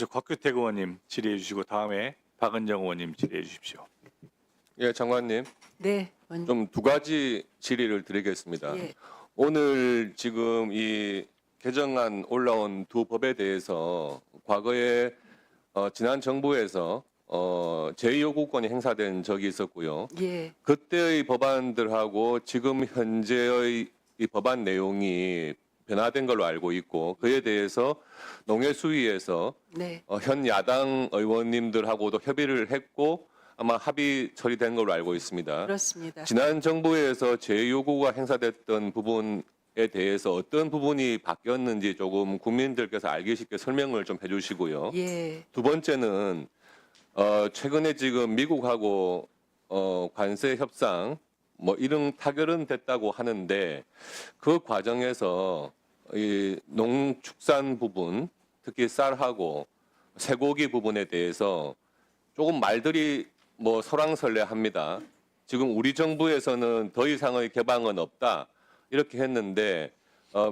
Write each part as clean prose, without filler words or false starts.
곽규택 의원님 질의해 주시고 다음에 박은정 의원님 질의해 주십시오. 예, 장관님. 네, 원님. 좀 두 가지 질의를 드리겠습니다. 예. 오늘 지금 이 개정안 올라온 두 법에 대해서 과거에 지난 정부에서 제2요구권이 행사된 적이 있었고요. 예. 그때의 법안들하고 지금 현재의 이 법안 내용이 변화된 걸로 알고 있고 그에 대해서 농해수위에서 네. 현 야당 의원님들하고도 협의를 했고 아마 합의 처리된 걸로 알고 있습니다. 그렇습니다. 지난 정부에서 제 요구가 행사됐던 부분에 대해서 어떤 부분이 바뀌었는지 조금 국민들께서 알기 쉽게 설명을 좀 해주시고요. 예. 두 번째는 최근에 지금 미국하고 관세 협상 뭐 이런 타결은 됐다고 하는데 그 과정에서 이 농축산 부분 특히 쌀하고 쇠고기 부분에 대해서 조금 말들이 뭐 설왕설래합니다. 지금 우리 정부에서는 더 이상의 개방은 없다 이렇게 했는데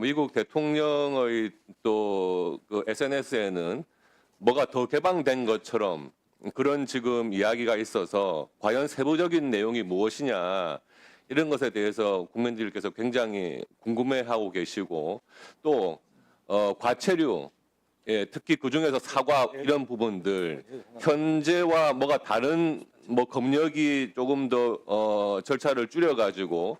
미국 대통령의 또 그 SNS에는 뭐가 더 개방된 것처럼 그런 지금 이야기가 있어서 과연 세부적인 내용이 무엇이냐 이런 것에 대해서 국민들께서 굉장히 궁금해하고 계시고 또 과체류 예, 특히 그 중에서 사과 이런 부분들 현재와 뭐가 다른 뭐 검역이 조금 더 절차를 줄여가지고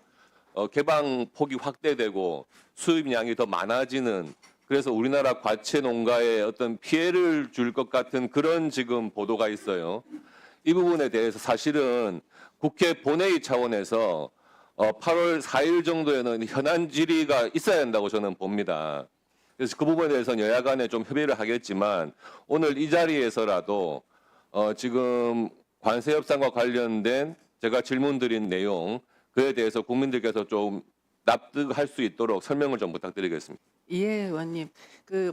개방 폭이 확대되고 수입량이 더 많아지는 그래서 우리나라 과채 농가에 어떤 피해를 줄 것 같은 그런 지금 보도가 있어요. 이 부분에 대해서 사실은 국회 본회의 차원에서 8월 4일 정도에는 현안 질의가 있어야 한다고 저는 봅니다. 그래서 그 부분에 대해서는 여야 간에 좀 협의를 하겠지만 오늘 이 자리에서라도 지금 관세 협상과 관련된 제가 질문드린 내용 그에 대해서 국민들께서 좀 납득할 수 있도록 설명을 좀 부탁드리겠습니다. 예, 의원님.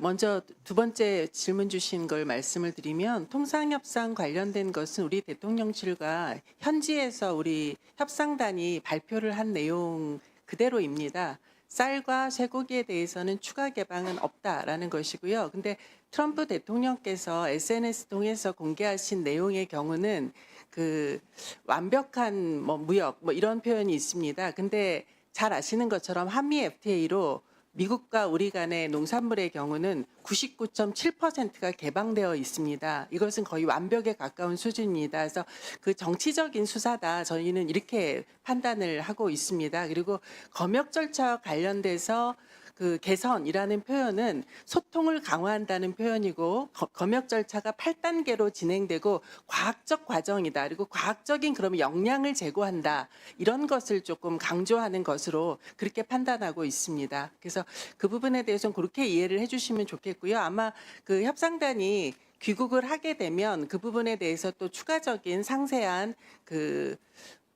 먼저 두 번째 질문 주신 걸 말씀을 드리면 통상협상 관련된 것은 우리 대통령실과 현지에서 우리 협상단이 발표를 한 내용 그대로입니다. 쌀과 쇠고기에 대해서는 추가 개방은 없다라는 것이고요. 근데 트럼프 대통령께서 SNS 통해서 공개하신 내용의 경우는 완벽한 무역 이런 표현이 있습니다. 근데 잘 아시는 것처럼 한미 FTA로 미국과 우리 간의 농산물의 경우는 99.7%가 개방되어 있습니다. 이것은 거의 완벽에 가까운 수준입니다. 그래서 그 정치적인 수사다 저희는 이렇게 판단을 하고 있습니다. 그리고 검역 절차와 관련돼서 그 개선이라는 표현은 소통을 강화한다는 표현이고 검역 절차가 8단계로 진행되고 과학적 과정이다. 그리고 과학적인 그러면 역량을 제고한다. 이런 것을 조금 강조하는 것으로 그렇게 판단하고 있습니다. 그래서 그 부분에 대해서는 그렇게 이해를 해주시면 좋겠고요. 아마 그 협상단이 귀국을 하게 되면 그 부분에 대해서 또 추가적인 상세한 그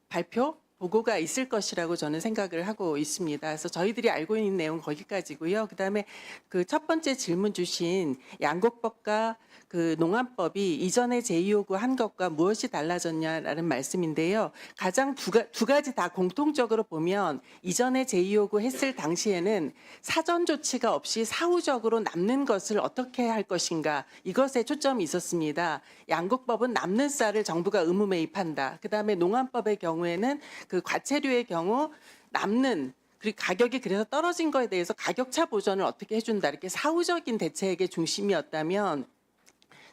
발표 보고가 있을 것이라고 저는 생각을 하고 있습니다. 그래서 저희들이 알고 있는 내용 거기까지고요. 그다음에 그 첫 번째 질문 주신 양곡법과 그 농안법이 이전에 제2요구한 것과 무엇이 달라졌냐라는 말씀인데요. 가장 두 가지 다 공통적으로 보면 이전에 제2요구 했을 당시에는 사전 조치가 없이 사후적으로 남는 것을 어떻게 할 것인가 이것에 초점이 있었습니다. 양곡법은 남는 쌀을 정부가 의무 매입한다. 그다음에 농안법의 경우에는 그 과체류의 경우 남는 그리고 가격이 그래서 떨어진 거에 대해서 가격차 보전을 어떻게 해준다 이렇게 사후적인 대책의 중심이었다면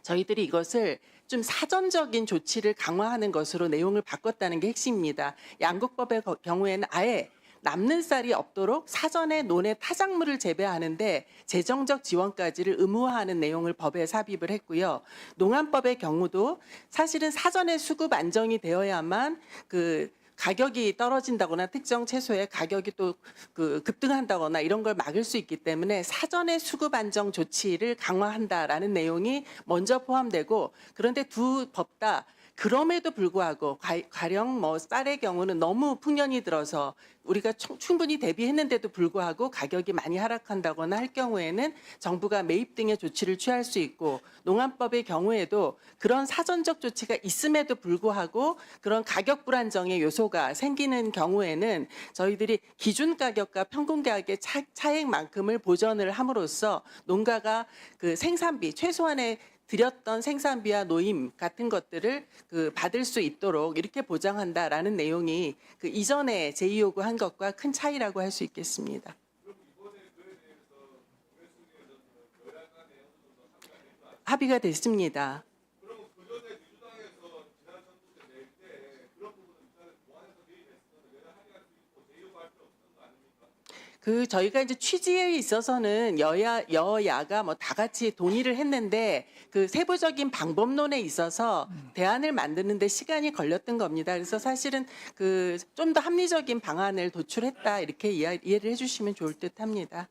저희들이 이것을 좀 사전적인 조치를 강화하는 것으로 내용을 바꿨다는 게 핵심입니다. 양곡법의 경우에는 아예 남는 쌀이 없도록 사전에 논에 타작물을 재배하는데 재정적 지원까지를 의무화하는 내용을 법에 삽입을 했고요. 농안법의 경우도 사실은 사전에 수급 안정이 되어야만 그 가격이 떨어진다거나 특정 채소의 가격이 또 급등한다거나 이런 걸 막을 수 있기 때문에 사전에 수급 안정 조치를 강화한다라는 내용이 먼저 포함되고 그런데 두 법 다 그럼에도 불구하고 가령 쌀의 경우는 너무 풍년이 들어서 우리가 충분히 대비했는데도 불구하고 가격이 많이 하락한다거나 할 경우에는 정부가 매입 등의 조치를 취할 수 있고 농안법의 경우에도 그런 사전적 조치가 있음에도 불구하고 그런 가격 불안정의 요소가 생기는 경우에는 저희들이 기준 가격과 평균 가격의 차액만큼을 보전을 함으로써 농가가 그 생산비 최소한의 들였던 생산비와 노임 같은 것들을 받을 수 있도록 이렇게 보장한다라는 내용이 이전에 제2요구한 것과 큰 차이라고 할 수 있겠습니다. 합의가 됐습니다. 저희가 이제 취지에 있어서는 여야가 뭐 다 같이 동의를 했는데 세부적인 방법론에 있어서 대안을 만드는데 시간이 걸렸던 겁니다. 그래서 사실은 좀 더 합리적인 방안을 도출했다 이렇게 이해를 해주시면 좋을 듯합니다.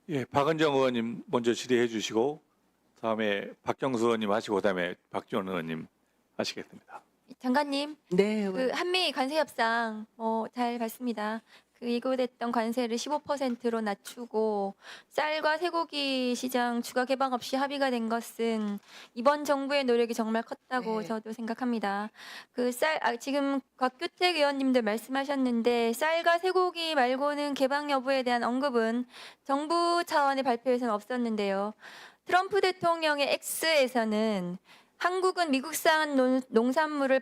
예, 박은정 의원님 먼저 질의해 주시고 다음에 박경수 의원님 하시고 그다음에 박지원 의원님 하시겠습니다. 장관님, 네, 한미 관세 협상 잘 봤습니다. 예고됐던 관세를 15%로 낮추고 쌀과 쇠고기 시장 추가 개방 없이 합의가 된 것은 이번 정부의 노력이 정말 컸다고 네. 저도 생각합니다. 지금 곽규택 의원님들 말씀하셨는데 쌀과 쇠고기 말고는 개방 여부에 대한 언급은 정부 차원의 발표에서는 없었는데요. 트럼프 대통령의 X에서는 한국은 미국산 농산물을